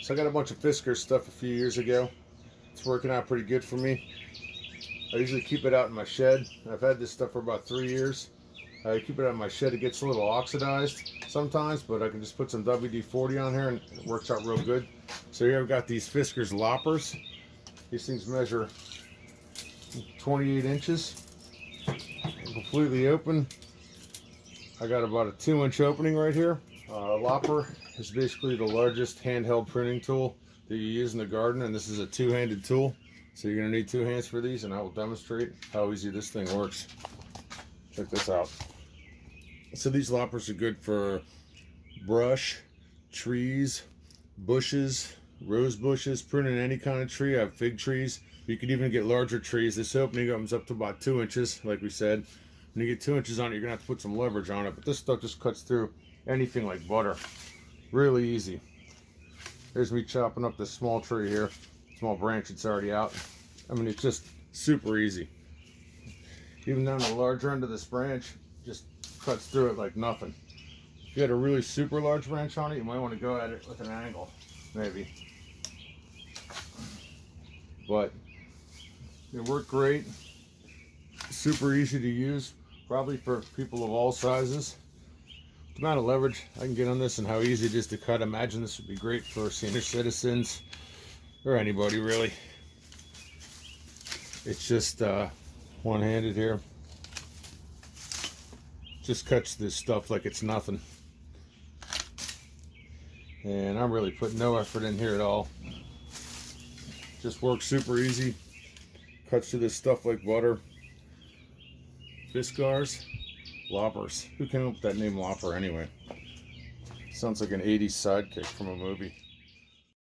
So I got a bunch of Fiskars stuff a few years ago. It's working out pretty good for me. I usually keep it out in my shed. I've had this stuff for about 3 years. I keep it out in my shed. It gets a little oxidized sometimes, but I can just put some WD-40 on here and it works out real good. So here I've got these Fiskars Loppers. These things measure 28 inches. Completely open. I got about a 2-inch opening right here. Lopper is basically the largest handheld pruning tool that you use in the garden, and this is a two-handed tool. So you're going to need 2 hands for these, and I will demonstrate how easy this thing works. Check this out. So these loppers are good for brush, trees, bushes, rose bushes, pruning any kind of tree. I have fig trees. You could even get larger trees. This opening comes up to about 2 inches, like we said. When you get 2 inches on it, you're going to have to put some leverage on it, but this stuff just cuts through anything like butter. Really easy. There's me chopping up this small tree here. Small branch, it's already out. I mean, it's just super easy. Even down the larger end of this branch, just cuts through it like nothing. If you had a really super large branch on it, you might want to go at it with an angle, maybe. But it worked great. Super easy to use, probably for people of all sizes. The amount of leverage I can get on this and how easy it is to cut, imagine this would be great for senior citizens or anybody really. It's just one-handed here. Just cuts this stuff like it's nothing. And I'm really putting no effort in here at all. Just works super easy. Cuts through this stuff like butter. Fiskars Loppers. Who came up with that name Lopper anyway? Sounds like an 80s sidekick from a movie.